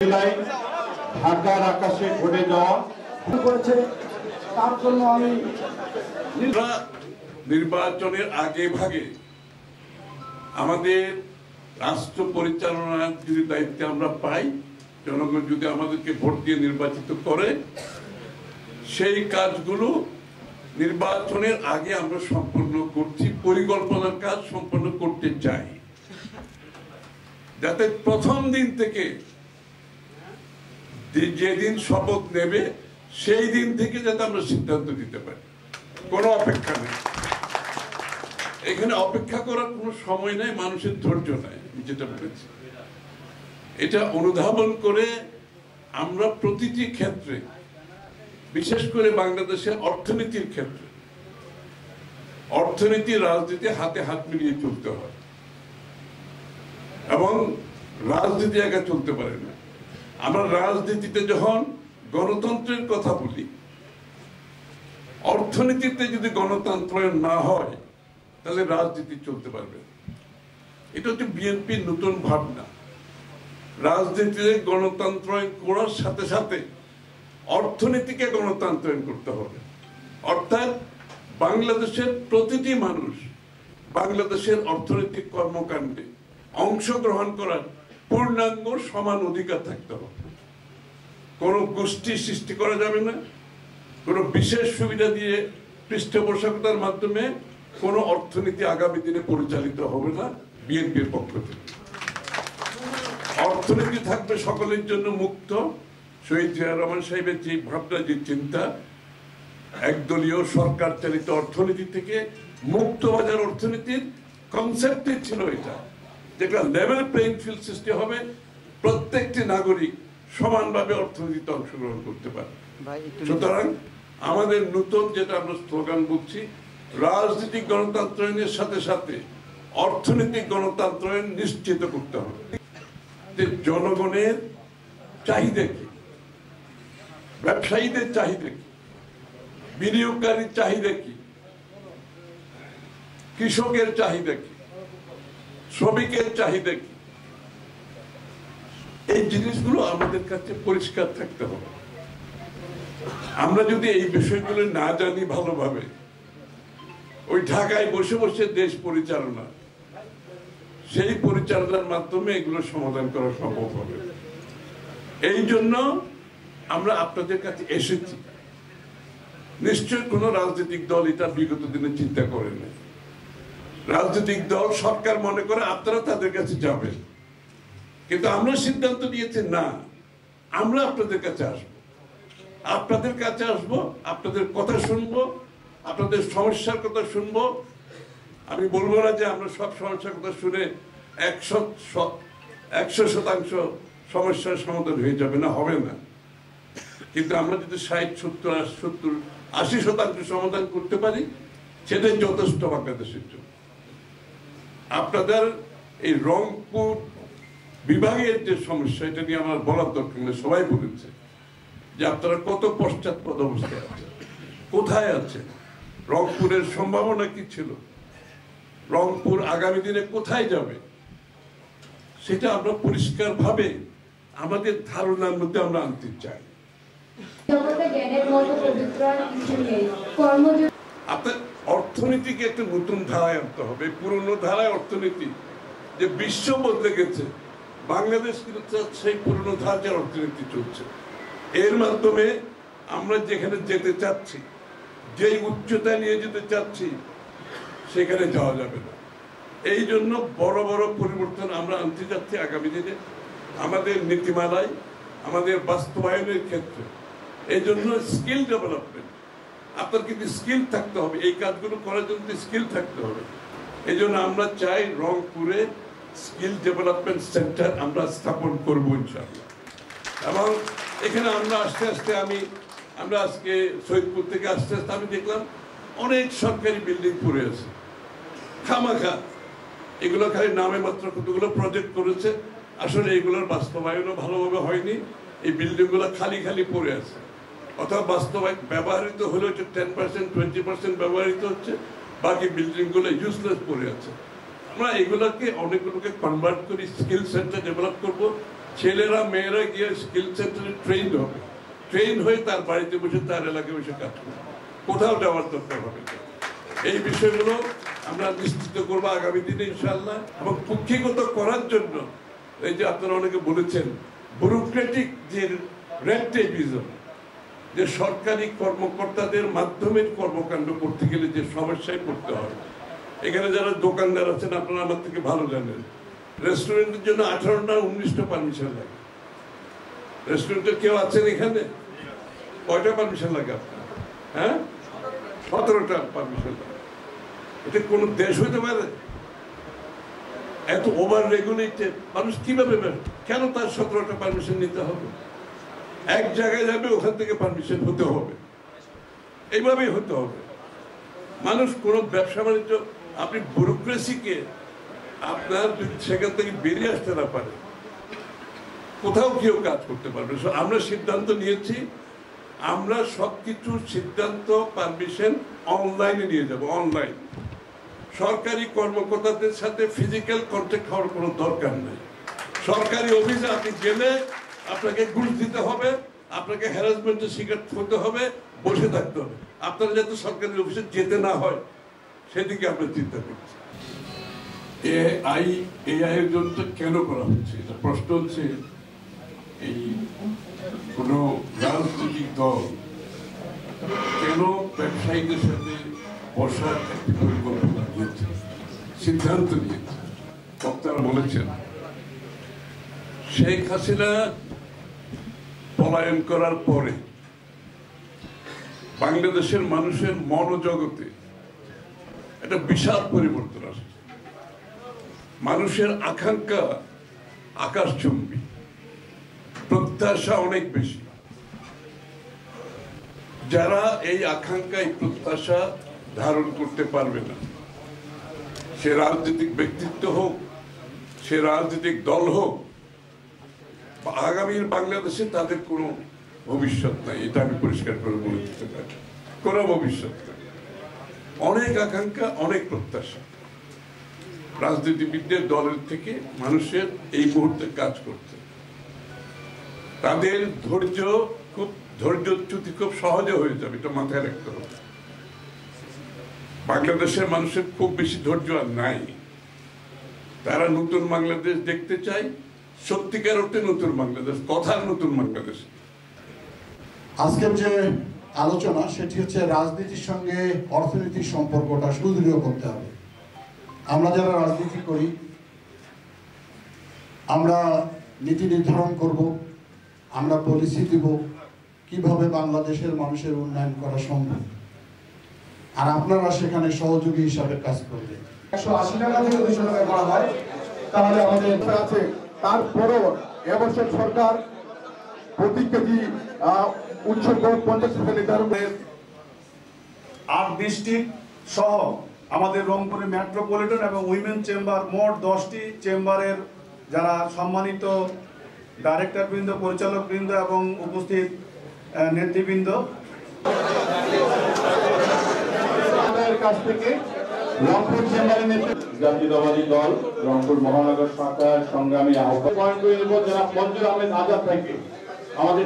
জেলায় ঢাকার আকাশে ঘটে যাওয়া করেছে তার জন্য আমি নির্বাচনের আগে ভাগে আমাদের রাষ্ট্র পরিচালনার যদি দায়িত্ব আমরা পাই, জনগণ যদি আমাদেরকে ভোট দিয়ে নির্বাচিত করে, সেই কাজগুলো নির্বাচনের আগে আমরা সম্পন্ন করছি, পরিকল্পনার কাজ সম্পন্ন করতে চাই, যাতে প্রথম দিন থেকে যেদিন শপথ নেবে সেই দিন থেকে যাতে আমরা সিদ্ধান্ত দিতে পারি। কোনো অপেক্ষা নেই, এখানে অপেক্ষা করার কোনো সময় নাই, মানুষের ধৈর্য নাই। যেটা বলেছি এটা অনুধাবন করে আমরা প্রতিটি ক্ষেত্রে, বিশেষ করে বাংলাদেশের অর্থনীতির ক্ষেত্রে, অর্থনীতি রাজনীতি হাতে হাত মিলিয়ে চলতে হয় এবং রাজনীতি একা চলতে পারে না। আমরা রাজনীতিতে যখন গণতন্ত্রের কথা বলি, অর্থনীতিতে যদি গণতন্ত্রায়ন না হয় তাহলে রাজনীতি চলতে পারবে। এটা হচ্ছে বিএনপির নতুন ভাবনা। রাজনীতিতে গণতন্ত্রায়ন করার সাথে সাথে অর্থনীতিকে গণতন্ত্রায়ন করতে হবে, অর্থাৎ বাংলাদেশের প্রতিটি মানুষ বাংলাদেশের অর্থনৈতিক কর্মকাণ্ডে অংশগ্রহণ করার পূর্ণাঙ্গ সমান অধিকার থাকতে হবে। কোনো গোষ্ঠী সৃষ্টি করা যাবে না, কোনো বিশেষ সুবিধা দিয়ে পৃষ্ঠপোষকতার মাধ্যমে কোনো অর্থনীতি আগামী দিনে পরিচালিত হবে না। বিএনপির পক্ষ থেকে অর্থনীতি থাকবে সকলের জন্য মুক্ত। শহীদ জিয়া রহমান সাহেবের যে ভাবনা, যে চিন্তা, একদলীয় সরকার চালিত অর্থনীতি থেকে মুক্ত বাজার অর্থনীতির কনসেপ্টই ছিল এটা, যেটা লেভেল প্লেইং ফিল্ড সৃষ্টি হবে, প্রত্যেকটি নাগরিক সমানভাবে অর্থনীতিতে অংশগ্রহণ করতে পারে। সুতরাং আমাদের নতুন যেটা আমরা স্লোগান বলছি, রাজনৈতিক গণতন্ত্রায়নের সাথে সাথে অর্থনৈতিক গণতন্ত্রায়ন নিশ্চিত করতে হবে। জনগণের চাহিদা কি, ব্যবসায়ীদের চাহিদা কি, বিনিয়োগকারীর চাহিদা কি, কৃষকের চাহিদা কি, শ্রমিকের চাহিদা কি, এই জিনিসগুলো আমাদের কাছে পরিষ্কার থাকতে হবে। আমরা যদি এই বিষয়গুলো না জানি ভালোভাবে, ওই ঢাকায় বসে বসে দেশ পরিচালনা, সেই পরিচালনার মাধ্যমে এগুলো সমাধান করা সম্ভব হবে। এই জন্য আমরা আপনাদের কাছে এসেছি। নিশ্চয় কোন রাজনৈতিক দল এটা বিগত দিনে চিন্তা করেন না। রাজনৈতিক দল, সরকার মনে করে আপনারা তাদের কাছে যাবেন, কিন্তু আমরা সিদ্ধান্ত নিয়েছি না, আমরা আপনাদের কাছে আসবো, আপনাদের কাছে আসবো, আপনাদের কথা শুনবো, আপনাদের সমস্যার কথা শুনবো। আমি বলবো না যে আমরা সব সমস্যার কথা শুনে 100% সমস্যার সমাধান হয়ে যাবে না, হবে না, কিন্তু আমরা যদি 60-70-80% সমাধান করতে পারি, সেটাই যথেষ্ট বাংলাদেশের জন্য। আপনাদের এই রংপুর বিভাগের যে সমস্যা, এটা নিয়ে আমার বলার দরকার নেই, সবাই বলেছে যে আপনারা কত পশ্চাৎপদ অবস্থায় আছেন, কোথায় আছেন, রংপুরের সম্ভাবনা কি ছিল, রংপুর আগামী দিনে কোথায় যাবে, সেটা আমরা পরিষ্কার ভাবে আমাদের ধারণার মধ্যে আমরা আনতে চাই। আপনার অর্থনীতিকে একটা নতুন ধারায় আনতে হবে। পুরনো ধারায় অর্থনীতি, যে বিশ্ব বদলে গেছে, বাংলাদেশ কিন্তু সেই পুরনো ধারার অর্থনীতি চলছে। এর মাধ্যমে আমরা যেখানে যেতে চাচ্ছি, যেই উচ্চতায় নিয়ে যেতে চাচ্ছি, সেখানে যাওয়া যাবে না। এই জন্য বড় বড় পরিবর্তন আমরা আনতে যাচ্ছি আগামী দিনে আমাদের নীতিমালায়, আমাদের বাস্তবায়নের ক্ষেত্রে। এই জন্য স্কিল ডেভেলপমেন্ট, আপনার কিন্তু স্কিল থাকতে হবে, এই কাজগুলো করার জন্য স্কিল থাকতে হবে। এই জন্য আমরা চাই রংপুরে স্কিল ডেভেলপমেন্ট সেন্টার আমরা স্থাপন করবো ইনশাআল্লাহ। এবং এখানে আমরা আস্তে আস্তে আমরা আজকে সৈয়দপুর থেকে আস্তে আস্তে আমি দেখলাম অনেক সরকারি বিল্ডিং পড়ে আছে খামাখা। এগুলো খালি নামে মাত্র কতগুলো প্রজেক্ট করেছে, আসলে এগুলোর বাস্তবায়নও ভালোভাবে হয়নি। এই বিল্ডিংগুলো খালি খালি পড়ে আছে, অথবা বাস্তবায়ন ব্যবহৃত হলে 10%-20% ব্যবহৃত হচ্ছে, বাকি বিল্ডিংগুলো ইউজলেস পড়ে আছে। আমরা এগুলোকে অনেকগুলোকে কনভার্ট করি, স্কিল সেন্টার ডেভেলপ করব, ছেলেরা মেয়েরা গিয়ে স্কিল সেন্টারে ট্রেন হবে, ট্রেন হয়ে তার বাড়িতে বসে তার এলাকায় বসে কাজ করবে, কোথাও যাওয়ার দরকার হবে না। এই বিষয়গুলো আমরা নিশ্চিত করবো আগামী দিনে ইনশাআল্লাহ। এবং কুক্ষিগত করার জন্য এই যে আপনারা অনেকে বলেছেন ব্যুরোক্রেটিক যে রেড টেপিজম, যে সরকারি কর্মকর্তাদের মাধ্যমে কর্মকাণ্ড করতে গেলে যে সমস্যায় পড়তে হয়। এখানে যারা দোকানদার আছেন আপনারা আমার থেকে ভালো জানেন, রেস্টুরেন্টের জন্য 18টা 19টা পারমিশন লাগে। রেস্টুরেন্টের কেউ আছেন এখানে? কয়টা পারমিশন লাগে আপনার? হ্যাঁ, 17টা পারমিশন লাগে। এটা কোন দেশ হইতে পারে? এত ওভার রেগুলেটেড মানুষ কিভাবে, কেন তার 17টা পারমিশন নিতে হবে? এক জায়গায় যাবে ওখান থেকে পারমিশন হতে হবে, এইভাবেই হতে হবে। মানুষ কোন ব্যবসা বাণিজ্য, আপনি ব্যুরোক্রেসিকে আপনার সেখান থেকে বেরিয়ে আসতে না পারে, কোথাও কেউ কাজ করতে পারবে। আমরা সিদ্ধান্ত নিয়েছি, আমরা সবকিছু সিদ্ধান্ত পারমিশন অনলাইনে নিয়ে যাব। অনলাইন সরকারি কর্মকর্তাদের সাথে ফিজিক্যাল কন্ট্যাক্ট হওয়ার কোনো দরকার নেই। সরকারি অফিসে আপনি গেলে আপনাকে ঘুষ দিতে হবে, আপনাকে হ্যারাসমেন্টের শিকার হতে হবে, বসে থাকতে হবে। আপনারা যাতে সরকারি অফিসে যেতে না হয় সেদিকে আমরা চিন্তা করছি। এআই এর জন্য কেন করা হচ্ছে, এটা প্রশ্ন হচ্ছে। এই কোন রাজনৈতিক দল কেন ব্যবসায়ীদের সাথে বসার একটি পরিকল্পনা নিয়েছে, সিদ্ধান্ত নিয়েছে? বক্তারা বলেছেন শেখ হাসিনা পলায়ন করার পরে বাংলাদেশের মানুষের মনোজগতে একটা বিশাল পরিবর্তন আসছে। মানুষের আকাঙ্ক্ষা আকাশচুম্বী, প্রত্যাশা অনেক বেশি। যারা এই আকাঙ্ক্ষা এই প্রত্যাশা ধারণ করতে পারবে না, সে রাজনৈতিক ব্যক্তিত্ব হোক, সে রাজনৈতিক দল হোক, আগামীর বাংলাদেশে তাদের কোনো ভবিষ্যৎ নাই। এটা আমি পরিষ্কার করে বলে দিতে পারি, কোনো ভবিষ্যৎ নেই। অনেক আকাঙ্ক্ষা, অনেক প্রত্যাশা রাজনীতিবিদদের দলের থেকে মানুষের এই মুহূর্তে কাজ করতে। তাদের ধৈর্যচ্যুতি খুব সহজে হয়ে যাবে, এটা মাথায় রাখতে হবে। বাংলাদেশের মানুষের খুব বেশি ধৈর্য আর নাই। তারা নতুন বাংলাদেশ দেখতে চায়, সত্যিকার অর্থে নতুন বাংলাদেশ, কথার নতুন বাংলাদেশ। আজকের যে আলোচনা সেটি হচ্ছে রাজনীতির সঙ্গে অর্থনীতির সম্পর্কটা সুদৃঢ় করতে হবে। আমরা যারা রাজনীতি করি, আমরা নীতি নির্ধারণ করব, আমরা পলিসি দিব কিভাবে বাংলাদেশের মানুষের উন্নয়ন করা সম্ভব, আর আপনারা সেখানে সহযোগী হিসাবে কাজ করবেন। 180 টাকা থেকে 200 টাকা করা হয়, তাহলে আমাদের আছে। তারপরও এবছর সরকার প্রতি কেজি 950 টাকা নির্ধারণ করে 8 ডিস্ট্রিক্ট সহ আমাদের রংপুরে মেট্রোপলিটন এবং উইমেন চেম্বার মোট 10টি চেম্বারের যারা সম্মানিত ডাইরেক্টরবৃন্দ, পরিচালকবৃন্দ এবং উপস্থিত নেতৃবৃন্দ কাছ থেকে রংপুর চেম্বারের জাতীয়তাবাদী দল রংপুর মহানগর শাখার সংগ্রামী আহ্বায়ক জনাব মঞ্জুর আহমেদ আজাদ থেকে আমাদের